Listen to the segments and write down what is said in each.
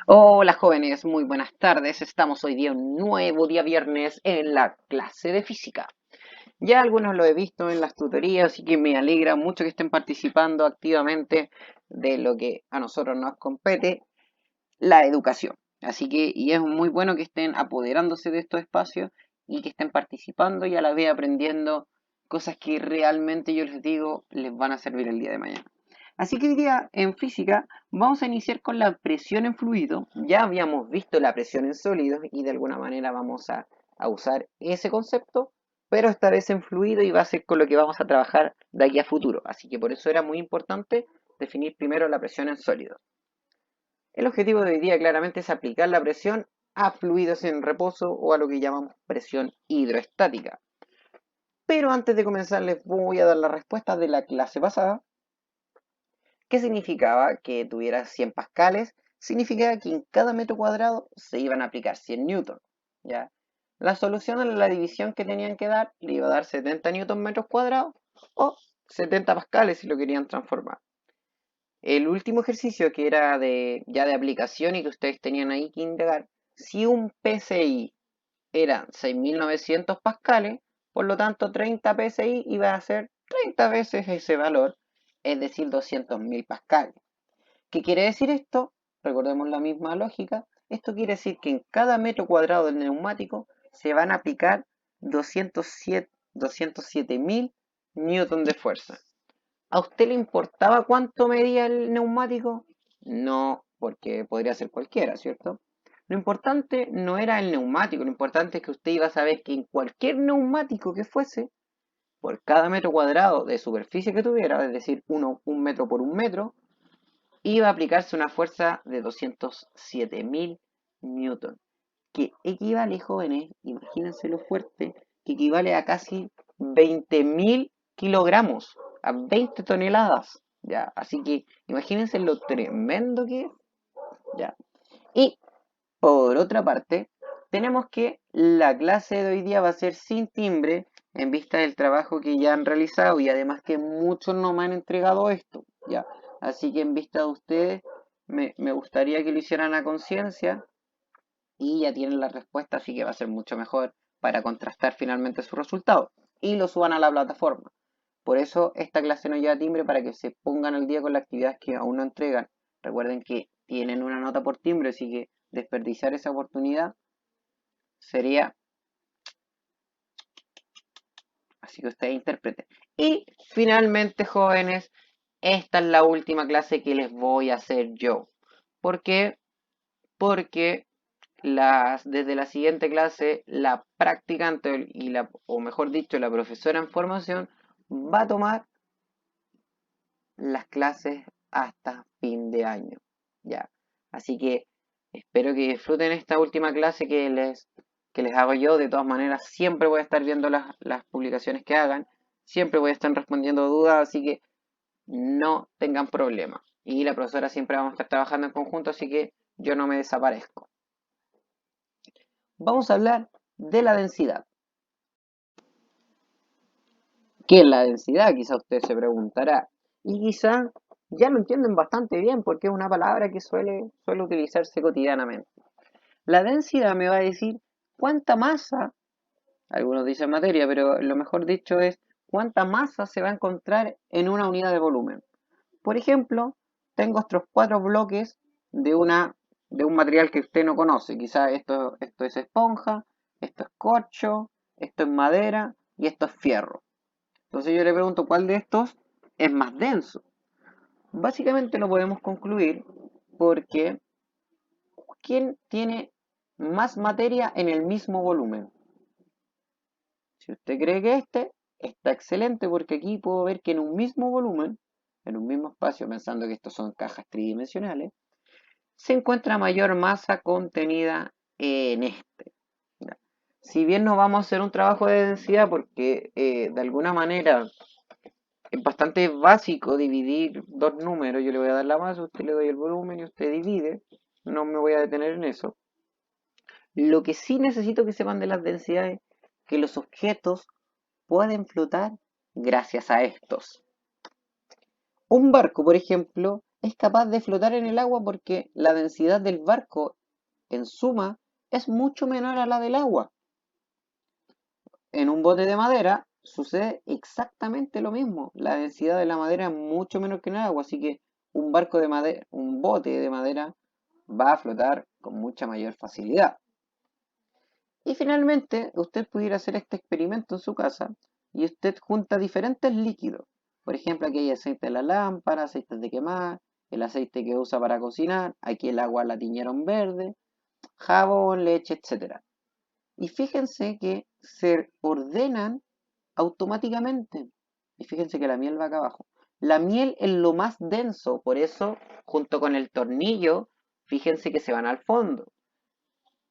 Hola jóvenes, muy buenas tardes. Estamos hoy día un nuevo día viernes en la clase de física. Ya algunos lo he visto en las tutorías, así que me alegra mucho que estén participando activamente de lo que a nosotros nos compete, la educación. Así que, y es muy bueno que estén apoderándose de estos espacios y que estén participando y a la vez aprendiendo cosas que realmente yo les digo les van a servir el día de mañana. Así que hoy día en física vamos a iniciar con la presión en fluido. Ya habíamos visto la presión en sólidos y de alguna manera vamos a usar ese concepto, pero esta vez en fluido y va a ser con lo que vamos a trabajar de aquí a futuro. Así que por eso era muy importante definir primero la presión en sólidos. El objetivo de hoy día claramente es aplicar la presión a fluidos en reposo o a lo que llamamos presión hidroestática. Pero antes de comenzar les voy a dar la respuesta de la clase pasada. ¿Qué significaba que tuviera 100 pascales? Significaba que en cada metro cuadrado se iban a aplicar 100 newton. ¿Ya? La solución a la división que tenían que dar le iba a dar 70 newton metros cuadrados o 70 pascales si lo querían transformar. El último ejercicio que era ya de aplicación y que ustedes tenían ahí que indagar, si un PSI eran 6.900 pascales, por lo tanto 30 PSI iba a ser 30 veces ese valor, es decir, 200.000 pascales. ¿Qué quiere decir esto? Recordemos la misma lógica. Esto quiere decir que en cada metro cuadrado del neumático se van a aplicar 207.000 newton de fuerza. ¿A usted le importaba cuánto medía el neumático? No, porque podría ser cualquiera, ¿cierto? Lo importante no era el neumático, lo importante es que usted iba a saber que en cualquier neumático que fuese, por cada metro cuadrado de superficie que tuviera, es decir, un metro por un metro, iba a aplicarse una fuerza de 207.000 newton, que equivale, jóvenes, imagínense lo fuerte, que equivale a casi 20.000 kilogramos, a 20 toneladas, ¿ya? Así que imagínense lo tremendo que es, ¿ya? Y por otra parte, tenemos que la clase de hoy día va a ser sin timbre en vista del trabajo que ya han realizado y además que muchos no me han entregado esto, ¿ya? Así que en vista de ustedes, me gustaría que lo hicieran a conciencia y ya tienen la respuesta, así que va a ser mucho mejor para contrastar finalmente su resultado y lo suban a la plataforma. Por eso esta clase no lleva timbre para que se pongan al día con las actividades que aún no entregan. Recuerden que tienen una nota por timbre, así que desperdiciar esa oportunidad sería, así que ustedes interpreten. Y finalmente, jóvenes, esta es la última clase que les voy a hacer yo. ¿Por qué? Porque desde la siguiente clase, la practicante o mejor dicho, la profesora en formación va a tomar las clases hasta fin de año. Ya. Así que espero que disfruten esta última clase que les hago yo. De todas maneras, siempre voy a estar viendo las publicaciones que hagan. Siempre voy a estar respondiendo dudas, así que no tengan problema. Y la profesora siempre vamos a estar trabajando en conjunto, así que yo no me desaparezco. Vamos a hablar de la densidad. ¿Qué es la densidad? Quizá usted se preguntará. Y quizá ya lo entienden bastante bien porque es una palabra que suele utilizarse cotidianamente. La densidad me va a decir cuánta masa, algunos dicen materia, pero lo mejor dicho es cuánta masa se va a encontrar en una unidad de volumen. Por ejemplo, tengo estos cuatro bloques de, una, de un material que usted no conoce. Quizá esto es esponja, esto es corcho, esto es madera y esto es fierro. Entonces yo le pregunto cuál de estos es más denso. Básicamente lo podemos concluir porque ¿quién tiene más materia en el mismo volumen? Si usted cree que está excelente porque aquí puedo ver que en un mismo volumen, en un mismo espacio, pensando que estos son cajas tridimensionales, se encuentra mayor masa contenida en este. Si bien no vamos a hacer un trabajo de densidad porque de alguna manera es bastante básico dividir dos números. Yo le voy a dar la masa, usted le doy el volumen y usted divide. No me voy a detener en eso. Lo que sí necesito que sepan de las densidades, que los objetos pueden flotar gracias a estos. Un barco, por ejemplo, es capaz de flotar en el agua porque la densidad del barco, en suma, es mucho menor a la del agua. En un bote de madera sucede exactamente lo mismo. La densidad de la madera es mucho menor que en el agua, así que un barco de madera, un bote de madera va a flotar con mucha mayor facilidad. Y finalmente, usted pudiera hacer este experimento en su casa y usted junta diferentes líquidos. Por ejemplo, aquí hay aceite de la lámpara, aceites de quemar, el aceite que usa para cocinar, aquí el agua la tiñeron verde, jabón, leche, etcétera. Y fíjense que se ordenan automáticamente. Y fíjense que la miel va acá abajo. La miel es lo más denso, por eso, junto con el tornillo, fíjense que se van al fondo.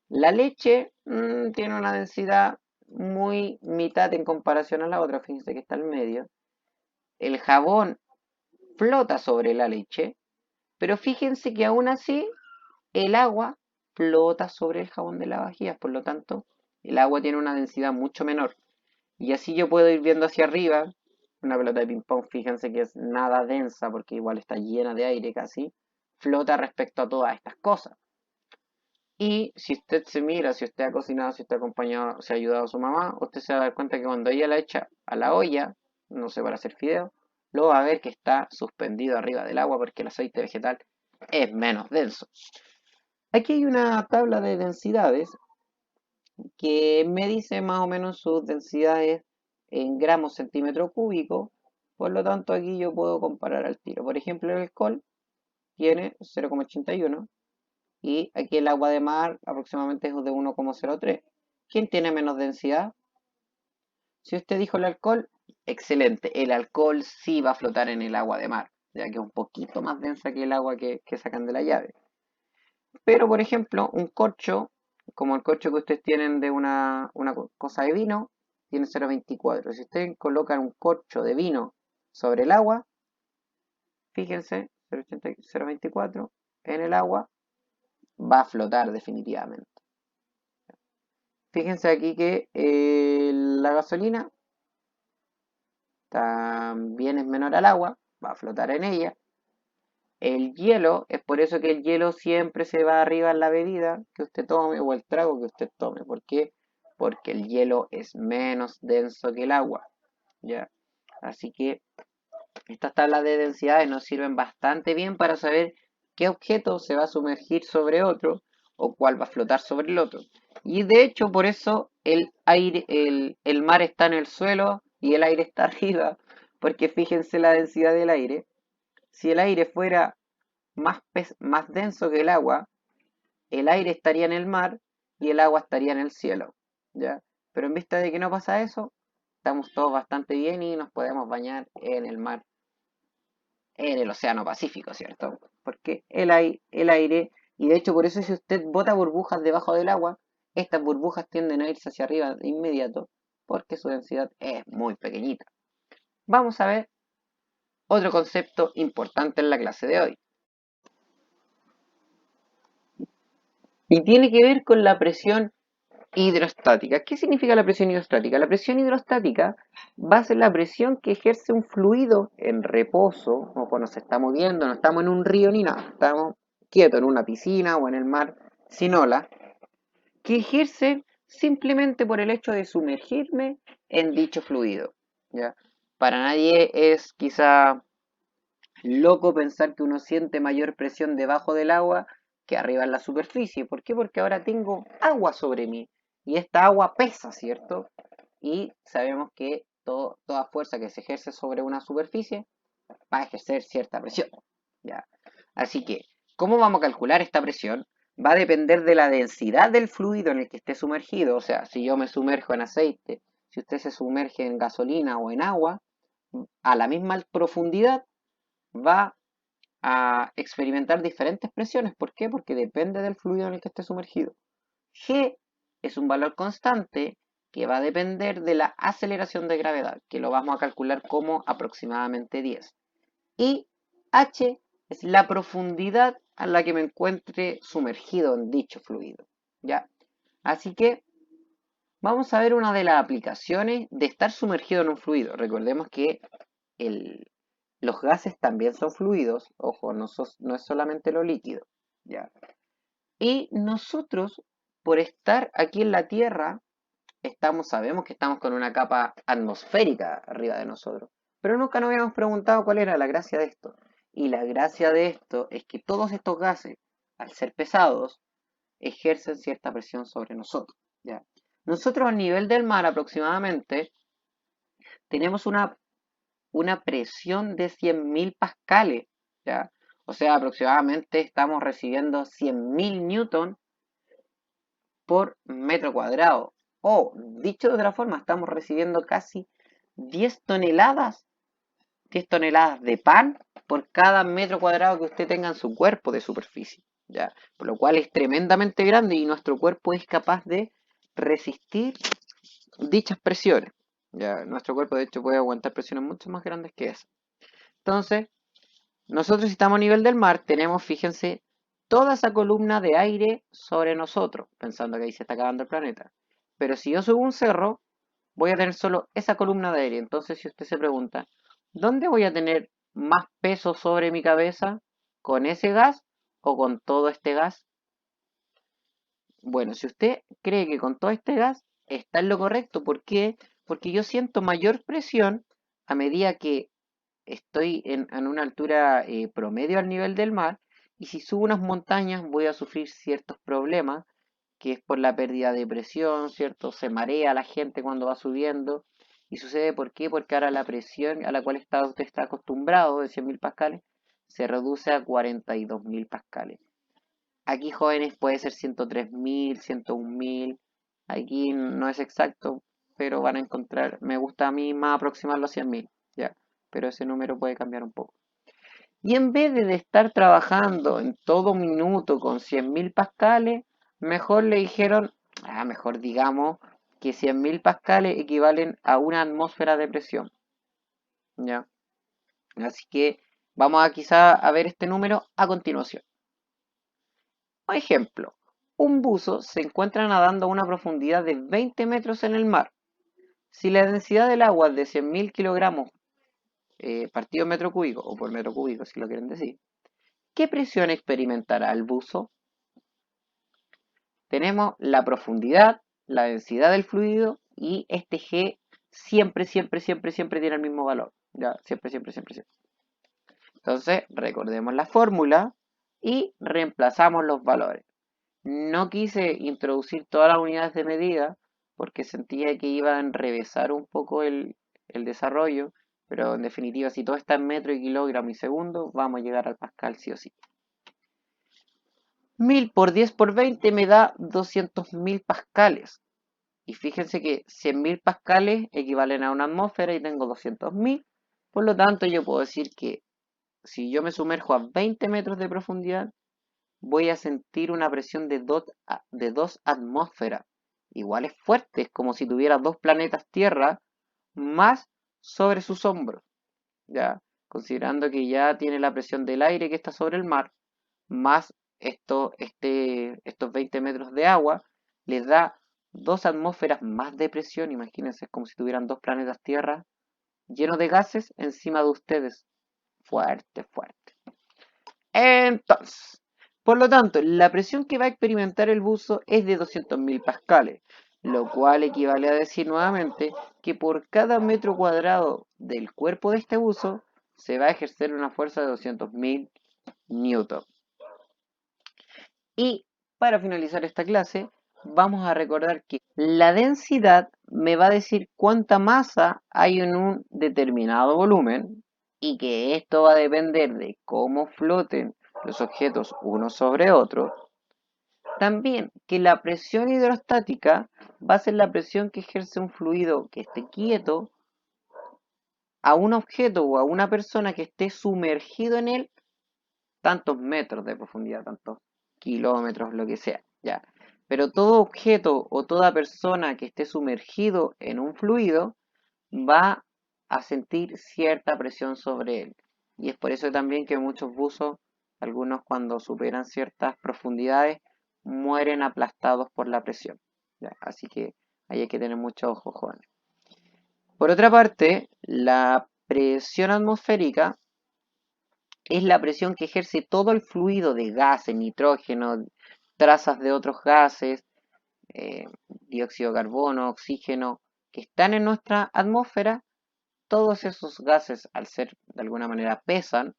La leche tiene una densidad muy mitad en comparación a la otra, fíjense que está al medio. El jabón flota sobre la leche, pero fíjense que aún así el agua flota sobre el jabón de lavavajillas, por lo tanto, el agua tiene una densidad mucho menor. Y así yo puedo ir viendo hacia arriba. Una pelota de ping-pong, fíjense que es nada densa porque igual está llena de aire casi. Flota respecto a todas estas cosas. Y si usted se mira, si usted ha cocinado, si usted ha acompañado, si ha ayudado a su mamá, usted se va a dar cuenta que cuando ella la echa a la olla, no sé, para hacer fideo, luego va a ver que está suspendido arriba del agua porque el aceite vegetal es menos denso. Aquí hay una tabla de densidades que me dice más o menos sus densidades en gramos centímetro cúbico. Por lo tanto, aquí yo puedo comparar al tiro. Por ejemplo, el alcohol tiene 0,81 y aquí el agua de mar aproximadamente es de 1,03. ¿Quién tiene menos densidad? Si usted dijo el alcohol, excelente. El alcohol sí va a flotar en el agua de mar, ya que es un poquito más densa que el agua que sacan de la llave. Pero, por ejemplo, un corcho, como el corcho que ustedes tienen de una cosa de vino, tiene 0,24. Si ustedes colocan un corcho de vino sobre el agua, fíjense, 0,24 en el agua, va a flotar definitivamente. Fíjense aquí que la gasolina también es menor al agua, va a flotar en ella. El hielo, es por eso que el hielo siempre se va arriba en la bebida que usted tome o el trago que usted tome. ¿Por qué? Porque el hielo es menos denso que el agua, ¿ya? Así que estas tablas de densidades nos sirven bastante bien para saber qué objeto se va a sumergir sobre otro o cuál va a flotar sobre el otro. Y de hecho, por eso el mar está en el suelo y el aire está arriba, porque fíjense la densidad del aire. Si el aire fuera más denso que el aire estaría en el mar y el agua estaría en el cielo, ¿ya? Pero en vista de que no pasa eso, estamos todos bastante bien y nos podemos bañar en el mar, en el océano Pacífico, ¿cierto? Porque el aire, y de hecho por eso si usted bota burbujas debajo del agua, estas burbujas tienden a irse hacia arriba de inmediato, porque su densidad es muy pequeñita. Vamos a ver otro concepto importante en la clase de hoy. Y tiene que ver con la presión hidrostática. ¿Qué significa la presión hidrostática? La presión hidrostática va a ser la presión que ejerce un fluido en reposo, o cuando se está moviendo, no estamos en un río ni nada, estamos quietos en una piscina o en el mar sin ola, que ejerce simplemente por el hecho de sumergirme en dicho fluido, ¿ya? Para nadie es quizá loco pensar que uno siente mayor presión debajo del agua que arriba en la superficie. ¿Por qué? Porque ahora tengo agua sobre mí y esta agua pesa, ¿cierto? Y sabemos que toda fuerza que se ejerce sobre una superficie va a ejercer cierta presión, ¿ya? Así que, ¿cómo vamos a calcular esta presión? Va a depender de la densidad del fluido en el que esté sumergido. O sea, si yo me sumerjo en aceite, si usted se sumerge en gasolina o en agua, a la misma profundidad va a experimentar diferentes presiones. ¿Por qué? Porque depende del fluido en el que esté sumergido. G es un valor constante que va a depender de la aceleración de gravedad, que lo vamos a calcular como aproximadamente 10. Y H es la profundidad a la que me encuentre sumergido en dicho fluido. ¿Ya? Así que vamos a ver una de las aplicaciones de estar sumergido en un fluido. Recordemos que el, Los gases también son fluidos, ojo, no es solamente lo líquido, ¿ya? Y nosotros, por estar aquí en la Tierra, sabemos que estamos con una capa atmosférica arriba de nosotros, pero nunca nos habíamos preguntado cuál era la gracia de esto. Y la gracia de esto es que todos estos gases, al ser pesados, ejercen cierta presión sobre nosotros, ¿ya? Nosotros a nivel del mar aproximadamente tenemos una presión de 100.000 pascales, ¿ya? O sea, aproximadamente estamos recibiendo 100.000 newton por metro cuadrado. O, dicho de otra forma, estamos recibiendo casi 10 toneladas, 10 toneladas de pan por cada metro cuadrado que usted tenga en su cuerpo de superficie, ¿ya? Por lo cual es tremendamente grande y nuestro cuerpo es capaz de resistir dichas presiones. Ya, nuestro cuerpo de hecho puede aguantar presiones mucho más grandes que esas. Entonces, nosotros si estamos a nivel del mar, tenemos, fíjense, toda esa columna de aire sobre nosotros, pensando que ahí se está acabando el planeta. Pero si yo subo un cerro, voy a tener solo esa columna de aire. Entonces, si usted se pregunta, ¿dónde voy a tener más peso sobre mi cabeza? ¿Con ese gas o con todo este gas? Bueno, si usted cree que con todo este gas está en lo correcto, ¿por qué? Porque yo siento mayor presión a medida que estoy en una altura promedio al nivel del mar, y si subo unas montañas voy a sufrir ciertos problemas, que es por la pérdida de presión, ¿cierto? Se marea la gente cuando va subiendo, y sucede ¿por qué? Porque ahora la presión a la cual usted está acostumbrado, de 100.000 pascales, se reduce a 42.000 pascales. Aquí jóvenes puede ser 103.000, 101.000, aquí no es exacto, pero van a encontrar, me gusta a mí más aproximarlo a 100.000, ya, pero ese número puede cambiar un poco. Y en vez de estar trabajando en todo minuto con 100.000 pascales, mejor le dijeron, mejor digamos que 100.000 pascales equivalen a una atmósfera de presión, ya. Así que vamos a quizá a ver este número a continuación. Por ejemplo, un buzo se encuentra nadando a una profundidad de 20 metros en el mar. Si la densidad del agua es de 100.000 kilogramos partido metro cúbico, o por metro cúbico si lo quieren decir, ¿qué presión experimentará el buzo? Tenemos la profundidad, la densidad del fluido y este G siempre, siempre, siempre, siempre tiene el mismo valor. Ya, siempre, siempre, siempre, siempre. Entonces, recordemos la fórmula y reemplazamos los valores. No quise introducir todas las unidades de medida porque sentía que iba a enrevesar un poco el desarrollo, pero en definitiva, si todo está en metro y kilogramo y segundo, vamos a llegar al pascal sí o sí. 1000 por 10 por 20 me da 200.000 pascales. Y fíjense que 100.000 pascales equivalen a una atmósfera y tengo 200.000. Por lo tanto, yo puedo decir que si yo me sumerjo a 20 metros de profundidad, voy a sentir una presión de 2 atmósferas. Igual es fuerte, es como si tuviera dos planetas Tierra más sobre sus hombros, ¿ya? Considerando que ya tiene la presión del aire que está sobre el mar, más estos 20 metros de agua, les da 2 atmósferas más de presión. Imagínense, es como si tuvieran dos planetas Tierra llenos de gases encima de ustedes. Fuerte, fuerte. Entonces, por lo tanto, la presión que va a experimentar el buzo es de 200.000 pascales, lo cual equivale a decir nuevamente que por cada metro cuadrado del cuerpo de este buzo se va a ejercer una fuerza de 200.000 newton. Y para finalizar esta clase, vamos a recordar que la densidad me va a decir cuánta masa hay en un determinado volumen y que esto va a depender de cómo floten los objetos unos sobre otros. También que la presión hidrostática va a ser la presión que ejerce un fluido que esté quieto a un objeto o a una persona que esté sumergido en él tantos metros de profundidad, tantos kilómetros, lo que sea, ya. Pero todo objeto o toda persona que esté sumergido en un fluido va a sentir cierta presión sobre él. Y es por eso también que muchos buzos, algunos cuando superan ciertas profundidades, mueren aplastados por la presión. ¿Ya? Así que ahí hay que tener mucho ojo, jóvenes. Por otra parte, la presión atmosférica es la presión que ejerce todo el fluido de gases, nitrógeno, trazas de otros gases, dióxido de carbono, oxígeno, que están en nuestra atmósfera. Todos esos gases, al ser de alguna manera pesan,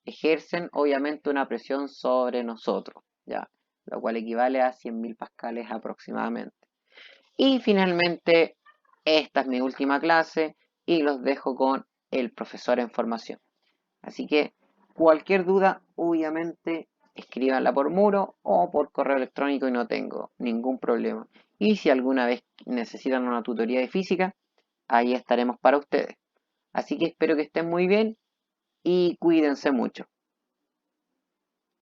ejercen obviamente una presión sobre nosotros, ¿ya? Lo cual equivale a 100.000 pascales aproximadamente. Y finalmente, esta es mi última clase y los dejo con el profesor en formación. Así que cualquier duda, obviamente, escríbanla por muro o por correo electrónico y no tengo ningún problema. Y si alguna vez necesitan una tutoría de física, ahí estaremos para ustedes. Así que espero que estén muy bien y cuídense mucho.